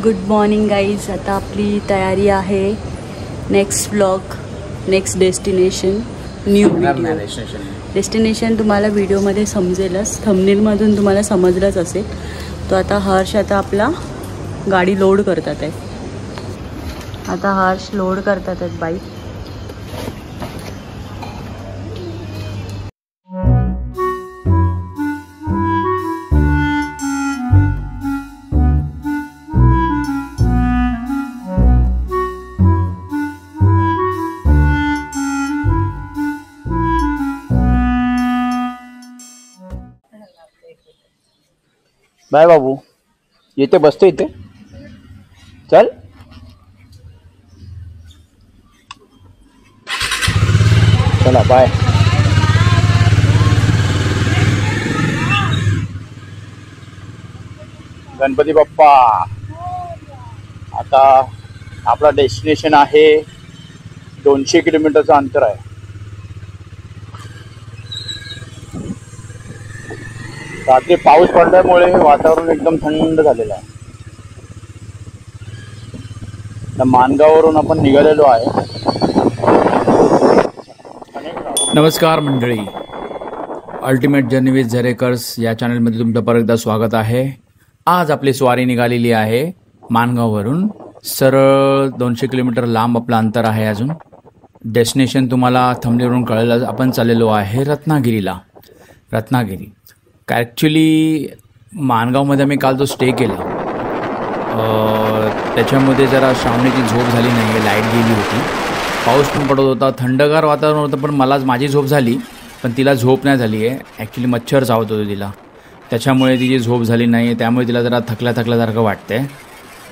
Good morning guys. आता आपली तयारी आहे next blog, next destination, new video. Destination तुम्हाला व्हिडिओमध्ये समजेलच, थंबनेलमधून तुम्हाला समजलंच असेल. तो आता हर्ष आता आपला गाडी लोड करतात आहे. आता हर्ष लोड करतात आहेत बाईक. बाय बाबू, येते बसतो इथे. चल चला बाय. गणपती बाप्पा. आता आपला डेस्टिनेशन आहे 200 किलोमीटरचं अंतर आहे. रात्री पाऊस पडल्यामुळे वातावरण एकदम थंड झालेलं आहे. तर माणगाववरून आपण निघालेलो आहे. नमस्कार मंडळी, अल्टिमेट जर्नी विथ झरेकर्स या चॅनलमध्ये तुमचं परत एकदा स्वागत आहे. आज आपली स्वारी निघालेली आहे माणगाववरून. सरळ 200 किलोमीटर लांब आपलं अंतर आहे. अजून डेस्टिनेशन तुम्हाला थंबनेलवरून कळलं. आपण चाललेलो आहे रत्नागिरीला. रत्नागिरी ॲक्च्युली माणगावमध्ये आम्ही काल जो स्टे केला त्याच्यामध्ये जरा श्रावणीची झोप झाली नाही. लाईट गेली होती, पाऊस पण पडत होता, थंडगार वातावरण होतं. पण माझी झोप झाली, पण तिला झोप नाही झाली आहे. ॲक्च्युली मच्छर चावत होते तिला, त्याच्यामुळे तिची झोप झाली नाही. त्यामुळे तिला जरा थकल्यासारखं वाटतं आहे.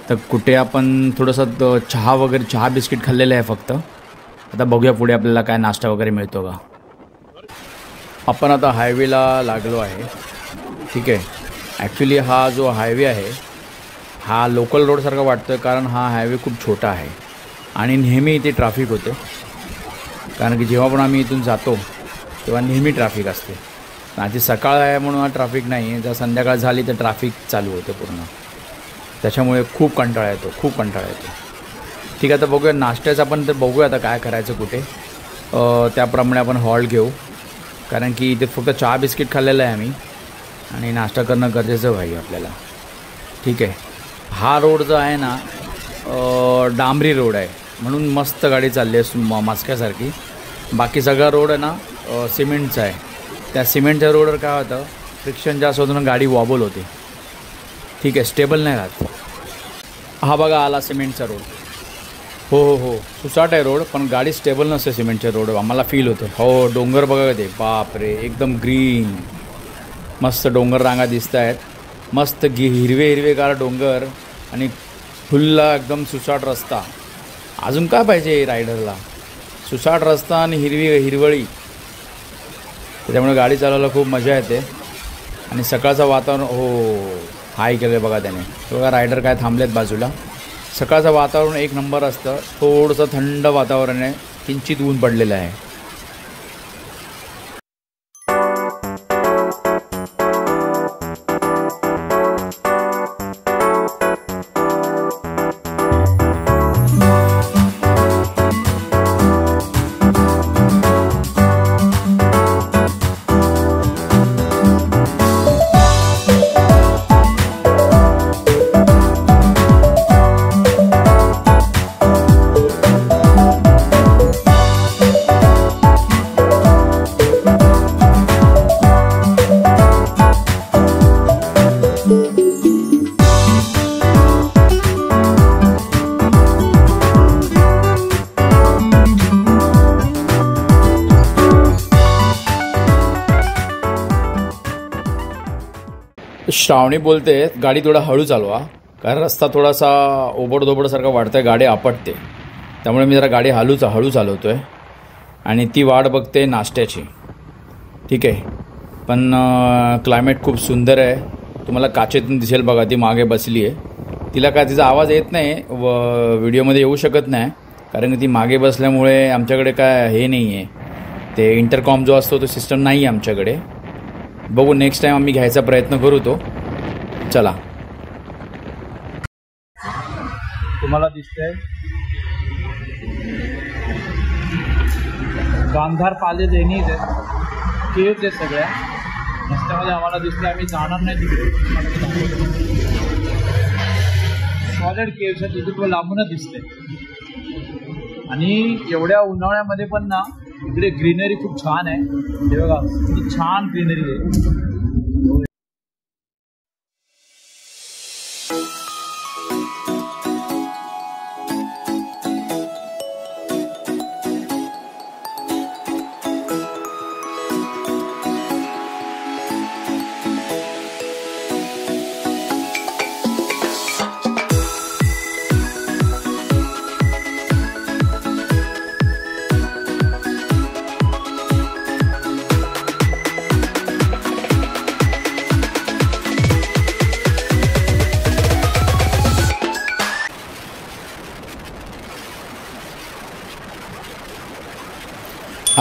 तर कुठे आपण थोडंसं चहा बिस्किट खाल्लेलं आहे फक्त. आता बघूया पुढे आपल्याला काय नाश्ता वगैरे मिळतो का. आपण आता हायवेला लागलो आहे. ठीक आहे. ॲक्च्युली हा जो हायवे आहे हा लोकल रोडसारखा वाटतो आहे, कारण हा हायवे खूप छोटा आहे आणि नेहमी इथे ट्रॅफिक होते. कारण की जेव्हा पण आम्ही इथून जातो तेव्हा नेहमी ट्रॅफिक असते. आधी सकाळ आहे म्हणून हा ट्रॅफिक नाही आहे. जर संध्याकाळ झाली तर ट्रॅफिक चालू होते पूर्ण. त्याच्यामुळे खूप कंटाळा येतो. ठीक आहे. तर बघूया नाश्त्याचं आपण तर बघूया आता काय करायचं कुठे. त्याप्रमाणे आपण हॉल्ट घेऊ, कारण की इथे फक्त चहा बिस्किट खाल्लेलं आहे आम्ही आणि नाश्ता करणं गरजेचं आहे आपल्याला. ठीक आहे. हा रोड जो आहे ना डांबरी रोड आहे म्हणून मस्त गाडी चालली आहे मस्क्यासारखी. बाकी सगळा रोड आहे ना सिमेंटचा आहे. त्या सिमेंटच्या रोडवर काय होतं, फ्रिक्शन जास्त होतं, गाडी वॉबल होते. ठीक आहे, स्टेबल नाही राहत. हा बघा आला सिमेंटचा रोड. हो सुसाट आहे रोड, पण गाडी स्टेबल नसते सिमेंटच्या रोड. आम्हाला फील होतं. हो, डोंगर बघा ते, बापरे, एकदम ग्रीन मस्त डोंगर रांगा दिसत आहेत. मस्त हिरवेगार डोंगर आणि खुल्ला एकदम सुसाट रस्ता. अजून काय पाहिजे रायडरला, सुसाट रस्ता आणि हिरवळी. त्याच्यामुळे गाडी चालवायला खूप मजा येते. आणि सकाळचं वातावरण, हो हाय केलं बघा त्याने. बघा रायडर काय थांबलेत बाजूला. सकाळचं वातावरण एक नंबर असतं. थोडंसं थंड वातावरण आहे, किंचित ऊन पडलेलं आहे. श्रावणी बोलते गाडी थोडा हळू चालवा, कारण रस्ता थोडासा ओबडधोबडसारखा वाटतं आहे, गाडी आपटते. त्यामुळे मी जरा गाडी हळू चालवतो आहे. आणि ती वाट बघते नाश्त्याची. ठीक आहे. पण क्लायमेट खूप सुंदर आहे. तुम्हाला काचेतून दिसेल बघा, ती मागे बसली आहे. तिला काय तिचा आवाज येत नाही व्हिडिओमध्ये येऊ शकत नाही, कारण की ती मागे बसल्यामुळे आमच्याकडे काय हे नाही आहे, ते इंटरकॉम जो असतो तो सिस्टम नाही आहे आमच्याकडे. बघू नेक्स्ट टाइम आम्ही घ्यायचा प्रयत्न करू तो. चला तुम्हाला दिसतंय गांधार पाले लेणीज आहेत, केव्ज आहेत सगळ्या. रस्त्यामध्ये आम्हाला दिसले, आम्ही जाणार नाही तिकडे. सॉलिड केव्ज आहेत, तिथे लांबूनच दिसते. आणि एवढ्या उन्हाळ्यामध्ये पण ना इकडे ग्रीनरी खूप छान आहे. हे बघा किती छान ग्रीनरी आहे.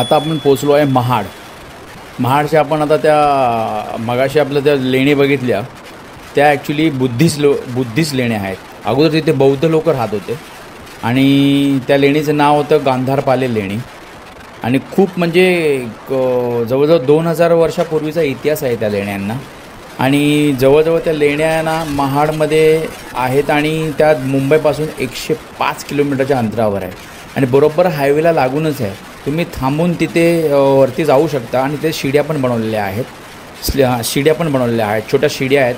आता आपण पोचलो आहे महाड. महाडच्या आपण आता त्या मगाशी आपल्या त्या लेणी बघितल्या, त्या ॲक्च्युली बुद्धिस्ट लेण्या आहेत. अगोदर तिथे बौद्ध लोक राहत होते आणि त्या लेणीचं नाव होतं गांधार पाले लेणी. आणि खूप म्हणजे जवळजवळ 2000 वर्षापूर्वीचा इतिहास आहे त्या लेण्यांना. आणि जवळजवळ त्या लेण्या महाडमध्ये आहेत आणि त्या मुंबईपासून 105 किलोमीटरच्या अंतरावर आहे आणि बरोबर हायवेला लागूनच आहे. तुम्ही थांबून तिथे वरती जाऊ शकता आणि ते शिड्या पण बनवलेल्या आहेत. छोट्या शिड्या आहेत,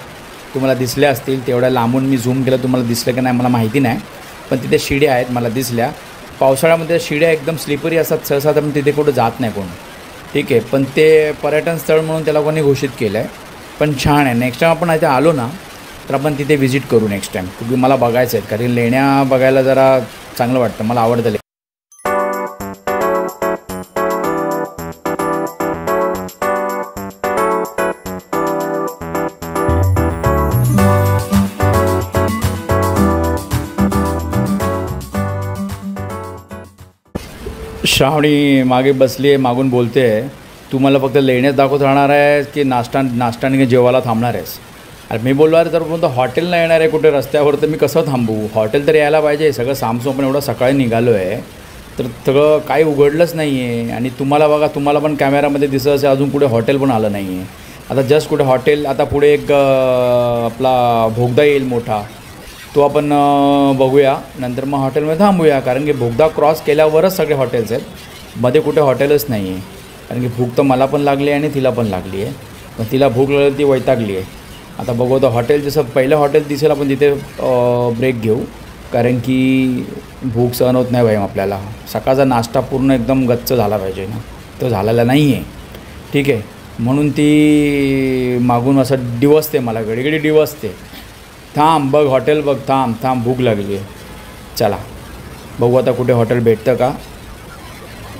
तुम्हाला दिसल्या असतील. तेवढ्या लांबून मी झूम केलं, तुम्हाला दिसलं की नाही मला माहिती नाही, पण तिथे शिड्या आहेत, मला दिसल्या. पावसाळ्यामध्ये शिड्या एकदम स्लिपरी असतात, सहसा तर तिथे कुठं जात नाही कोण, ठीक आहे. पण ते पर्यटन स्थळ म्हणून त्याला कोणी घोषित केलं आहे, पण छान आहे. नेक्स्ट टाईम आपण इथे आलो ना तर आपण तिथे व्हिजिट करू नेक्स्ट टाईम, क्योंकि मला बघायचं आहे. कारण लेण्या बघायला जरा चांगलं वाटतं, मला आवडतं. श्रावणी मागे बसली आहे, मागून बोलते आहे, तू मला फक्त लेण्यात दाखवत राहणार आहेस की नाश्ताने जेवायला थांबणार आहेस? अरे मी बोललो, अरे तर बोलतो हॉटेलला येणार आहे कुठे रस्त्यावर, तर मी कसं थांबू? हॉटेल तर यायला पाहिजे. सगळं सामसूम आपण एवढं सकाळी निघालो आहे तर सगळं काही उघडलंच नाही आहे. आणि तुम्हाला बघा, तुम्हाला पण कॅमेरामध्ये दिसत असेल अजून कुठे हॉटेल पण आलं नाही आहे. आता जस्ट कुठे हॉटेल, आता पुढे एक आपला भोगदा येईल मोठा, तो आपण बघूया. नंतर मग हॉटेलमध्ये थांबूया, कारण की भोगदा क्रॉस केल्यावरच सगळे हॉटेल्स आहेत, मध्ये कुठे हॉटेलच नाही आहे. कारण की भूक तर मला पण लागली आहे आणि तिला पण लागली आहे. पण तिला भूक लागली, ती वैतागली आहे. आता बघू, तर हॉटेल जसं पहिलं हॉटेल दिसेल आपण तिथे ब्रेक घेऊ, कारण की भूक सहन होत नाही भाई आपल्याला. सकाळचा नाश्ता पूर्ण एकदम गच्च झाला पाहिजे ना, तो झालेला नाही आहे, ठीक आहे. म्हणून ती मागून असं डिवसते, मला घडी डिवसते. थांब बघ हॉटेल, बघ, थांब भूक लागली आहे. चला बघू आता कुठे हॉटेल भेटतं का.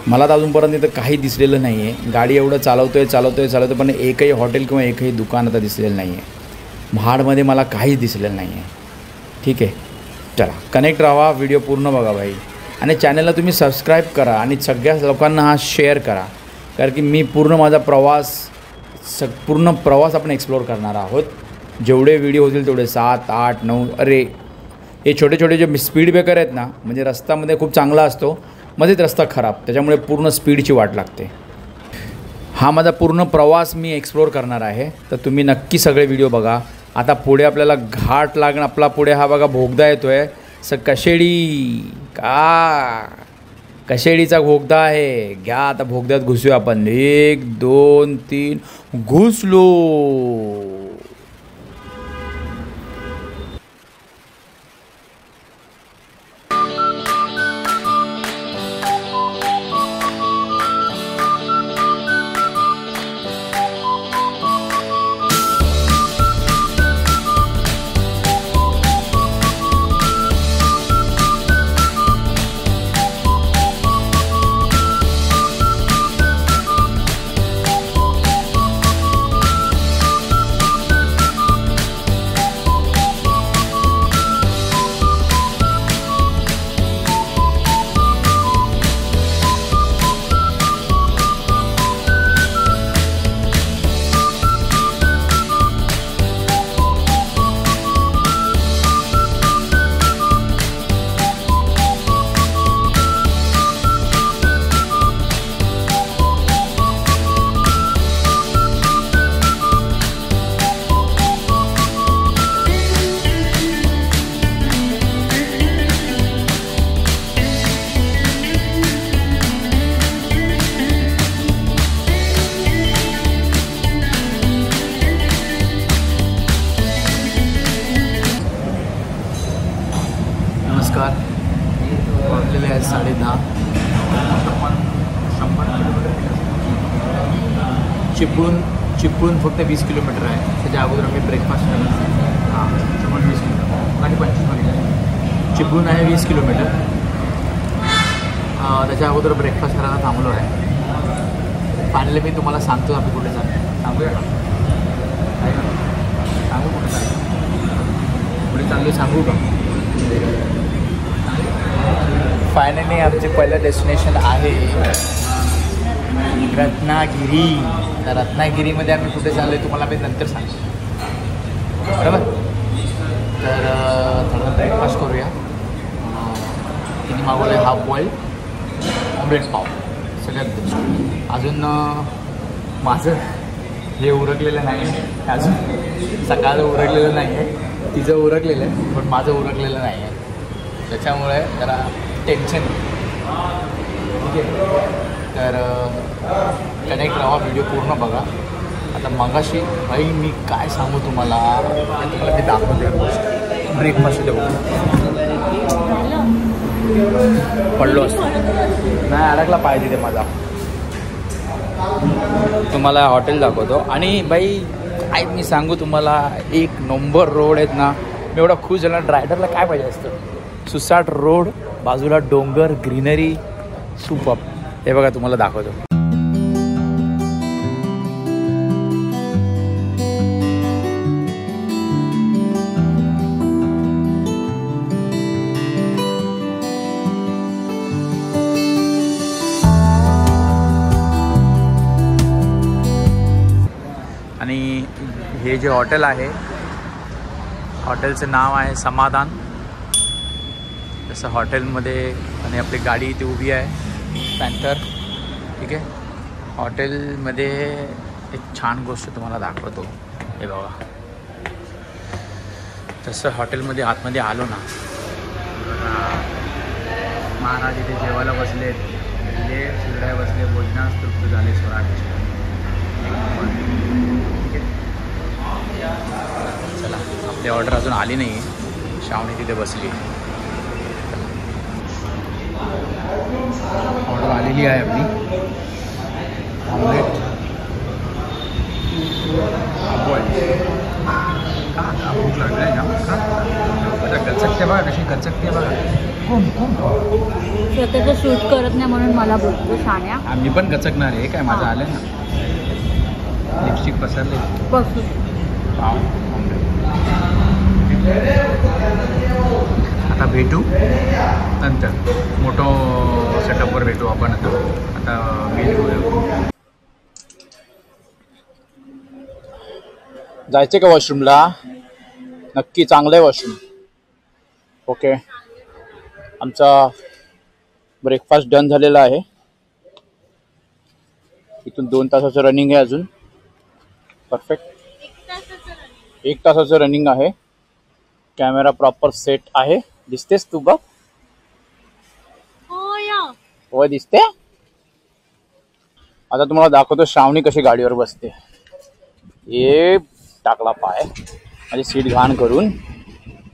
मला तर अजूनपर्यंत इथं काही दिसलेलं नाही आहे. गाडी एवढं चालवतोय पण एकही हॉटेल किंवा एकही दुकान आता दिसलेलं नाही आहे. महाडमध्ये मला काहीच दिसलेलं नाही आहे, ठीक आहे. चला कनेक्ट राहा, व्हिडिओ पूर्ण बघा भाई, आणि चॅनलला तुम्ही सबस्क्राईब करा आणि सगळ्या लोकांना हा शेअर करा, कारण की मी पूर्ण माझा पूर्ण प्रवास आपण एक्सप्लोर करणार आहोत. जेवढे व्हिडिओ होतील तेवढे 7, 8, 9. अरे हे छोटे जे स्पीड ब्रेकर आहेत ना, म्हणजे रस्त्यामध्ये खूप चांगला असतो, मध्येच रस्ता खराब, त्याच्यामुळे पूर्ण स्पीडची वाट लागते. हा माझा पूर्ण प्रवास मी एक्सप्लोर करणार आहे, तर तुम्ही नक्की सगळे व्हिडिओ बघा. आता पुढे आपल्याला घाट लागणं, आपला पुढे हा बघा भोगदा येतो आहे, कशेडीचा भोगदा आहे. घ्या आता भोगद्यात घुसूया आपण. 1, 2, 3 घुसलो. 10:30. आपण 100 किलोमीटर चिपळूण फक्त 20 किलोमीटर आहे. त्याच्या अगोदर आम्ही ब्रेकफास्ट केला. हां 20 किलोमीटर आणि 25 किलोमीटर. चिपळूण आहे 20 किलोमीटर. त्याच्या अगोदर ब्रेकफास्ट करायला थांबलो आहे. फायनली मी तुम्हाला सांगतो आम्ही कुठे चालतो. सांगूया का? सांगू कुठे चालतो? कुठे चाललो सांगू का? फायनली आमचे पहिलं डेस्टिनेशन आहे रत्नागिरी. तर रत्नागिरीमध्ये आम्ही कुठे चाललो आहे तुम्हाला मी नंतर सांगतो, बरोबर. तर थोडं ब्रेकफास्ट करूया. तिने मागवलं आहे हाफ बॉईल ऑमलेट पाव सगळ्यात बेस्ट. अजून माझं हे उरकलेलं नाही आहे अजून. सकाळचं उरकलेलं नाही आहे, तिचं उरकलेलं आहे पण माझं उरकलेलं नाही आहे. त्याच्यामुळे जरा टेन्शन. ठीक आहे, तर कनेक्ट राहा, व्हिडिओ पूर्ण बघा. आता मगाशी भाई मी काय सांगू तुम्हाला, तुम्हाला मी दाखवते. ब्रेकफास्ट पडलो असतो नाही, अडकला पाहिजे ते माझा. तुम्हाला हॉटेल दाखवतो. आणि बाई काय मी सांगू तुम्हाला, 1 नंबर रोड आहेत ना. मी एवढा खुश झाला. ड्रायव्हरला काय पाहिजे असतं? सुसाट रोड, बाजूला डोंगर, ग्रीनरी, सुपर. हे बघा तुम्हाला दाखवतो. आणि हे जे हॉटेल आहे, हॉटेलचं नाव आहे समाधान. जसं हॉटेलमध्ये आणि आपली गाडी इथे उभी आहे पॅन्थर. ठीक आहे, हॉटेलमध्ये एक छान गोष्ट तुम्हाला दाखवतो. हे बघा, तसं हॉटेलमध्ये आतमध्ये आलो ना, महाराज इथे जेवायला बसलेत, हे शिवराय बसले, भोजनास तृप्त झाले स्वराज्य. चला, आपली ऑर्डर अजून आली नाही. श्रावणी तिथे बसली. ऑर्डर आलेली आहे आपली. ऑमलेट भूक लागली आहे ना. गचकते बघा, कशी गचकते बघा. स्वतःचं शूट करत नाही म्हणून मला बोलतो शाण्या. मी पण गचकणार आहे काय, माझं आलं ना. लिपस्टिक पसरले. आता भेटू नंतर, मोठं सेटअपवर भेटू आपण. आता मेल करूया. जायचं का वॉशरूमला? नक्की, चांगलं आहे वॉशरूम. ओके, आमचा ब्रेकफास्ट डन झालेला आहे. इथून 2 तासाचं रनिंग आहे अजून. परफेक्ट, 1 तासाचं रनिंग आहे. कॅमेरा प्रॉपर सेट आहे. दिसतेस तू बघ? हो दिसते. आता तुम्हाला दाखवतो श्रावणी कशी गाडीवर बसते. हे टाकला पाय माझी सीट घाण करून,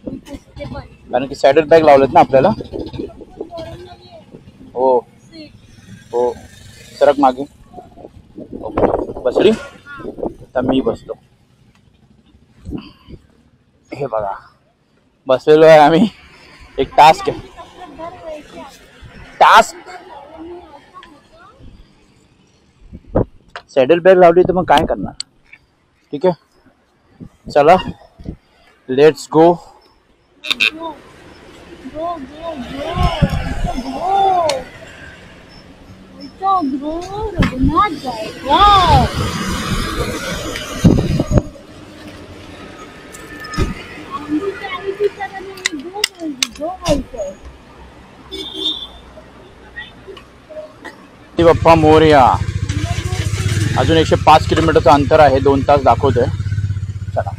कारण की सॅडल बॅग लावलेत ना आपल्याला. हो हो, सरक मागे. ओके, बसली. आता मी बसतो. हे बघा, बसलेलो आहे आम्ही. एक टास्क आहे. सॅडल बॅग लावली तर मग काय करणार. ठीक आहे, चला लेट्स गो. बाप्पा मोरया. अजून 105 किलोमीटरचं अंतर आहे. 2 तास दाखवतोय. चला,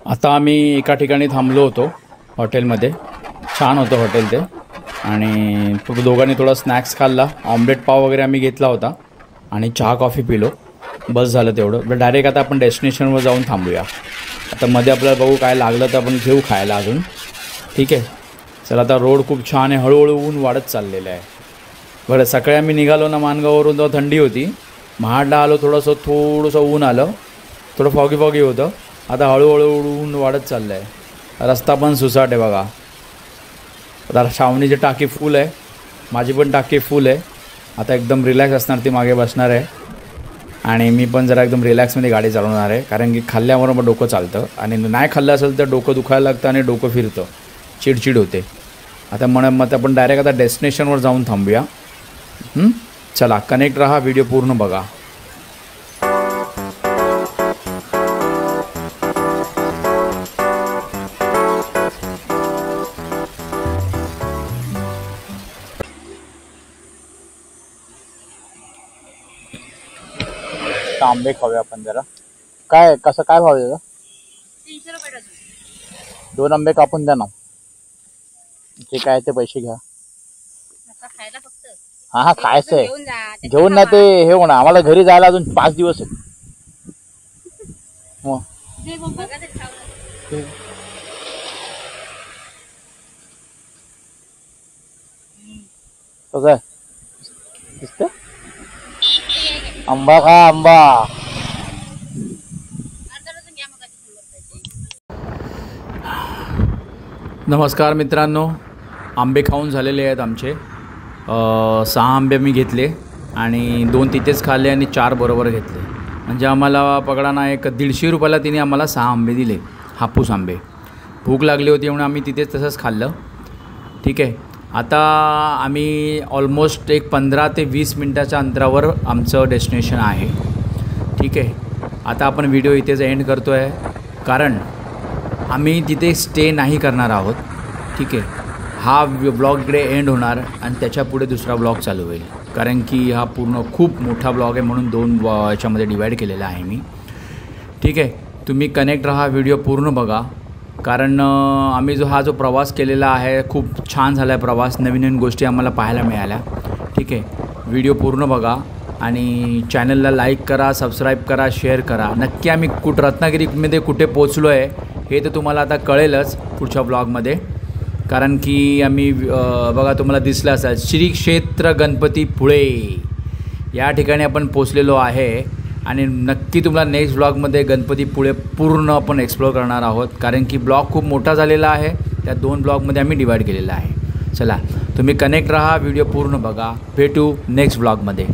आता आम्ही एका ठिकाणी थांबलो होतो हॉटेलमध्ये. छान होतं हॉटेल ते. आणि दोघांनी थोडा स्नॅक्स खाल्ला. ऑमलेट पाव वगैरे आम्ही घेतला होता आणि चहा कॉफी पिलो. बस झालं तेवढं. डायरेक्ट आता आपण डेस्टिनेशनवर जाऊन थांबूया. आता मध्ये आपल्याला बघू काय लागलं तर आपण घेऊ खायला अजून. ठीक आहे. चला आता रोड खूप छान आहे. हळूहळू ऊन वाढत चाललेलं आहे. बरं सकाळी आम्ही निघालो ना माणगाववरून तेव्हा थंडी होती. महाडला आलो थोडंसं ऊन आलं. थोडं फॉगी होतं. आता हळूहळू ऊन वाढत चाललं आहे. रस्ता पण सुसाट आहे बघा. आता श्रावणीची टाकी फुल आहे. माझी पण टाकी फुल आहे. आता एकदम रिलॅक्स असणार. ती मागे बसणार आहे आणि मी पण जरा एकदम रिलॅक्समध्ये गाडी चालवणार आहे. कारण की खाल्ल्यावर मग डोकं चालतं आणि नाही खाल्लं असेल तर डोकं दुखायला लागतं आणि डोकं फिरतं. चिडचिड होते. आता मग आपण डायरेक्ट आता डेस्टिनेशनवर जाऊन थांबूया. चला कनेक्ट रहा. व्हिडिओ पूर्ण बघा. आंबे खाऊया आपण जरा. काय कसं काय भाव आहे? 300 रुपये डझन. 2 आंबे कापून द्या ना. जे काय ते पैसे घ्या. खायला फक्त. हा खायचं आहे. घेऊन ना ते हे होणार. आम्हाला घरी जायला अजून 5 दिवस आहेत. कसं दिसतं? आंबा खा आंबा. नमस्कार मित्रांनो. आंबे खाऊन झालेले आहेत आमचे. 6 आंबे मी घेतले आणि 2 तिथेच खाल्ले आणि 4 बरोबर घेतले. म्हणजे आम्हाला पकडा ना एक 150 रुपयाला तिने आम्हाला 6 आंबे दिले. हापूस आंबे. भूक लागली होती म्हणून आम्ही तिथेच तसंच खाल्लं. ठीक आहे. आता आम्ही ऑलमोस्ट एक 15 ते 20 मिनटाच्या अंतरावर आमचं डेस्टिनेशन आहे. ठीक आहे. आता आपण व्हिडिओ इथेच एंड करतो आहे कारण आम्ही तिथे स्टे नाही करणार आहोत. ठीक आहे. हा ब्लॉग इकडे एंड होणार आणि त्याच्या पुढे दुसरा ब्लॉग चालू होईल. कारण की हा पूर्ण खूप मोठा ब्लॉग आहे म्हणून 2 याच्यामध्ये डिवाईड केलेला आहे मी. ठीक आहे. तुम्ही कनेक्ट रहा. व्हिडिओ पूर्ण बघा. कारण आम्ही हा जो प्रवास केलेला आहे खूप छान झाला आहे प्रवास. नवीन गोष्टी आम्हाला पाहायला मिळाल्या. ठीक आहे. व्हिडिओ पूर्ण बघा आणि चॅनलला लाईक करा, सबस्क्राईब करा, शेअर करा. नक्की आम्ही रत्नागिरीमध्ये कुठे पोचलो आहे हे तर तुम्हाला आता कळेलच पुढच्या ब्लॉगमध्ये. कारण की आम्ही बघा तुम्हाला दिसलं असेल श्री क्षेत्र गणपतीपुळे या ठिकाणी आपण पोचलेलो आहे. आणि नक्की तुम्हाला नेक्स्ट ब्लॉगमध्ये गणपतीपुळे पूर्ण आपण एक्सप्लोर करणार आहोत. कारण की ब्लॉग खूप मोठा झालेला आहे. त्या 2 ब्लॉगमध्ये आम्ही डिवाईड केलेला आहे. चला तुम्ही कनेक्ट रहा. व्हिडिओ पूर्ण बघा. भेटू नेक्स्ट ब्लॉगमध्ये.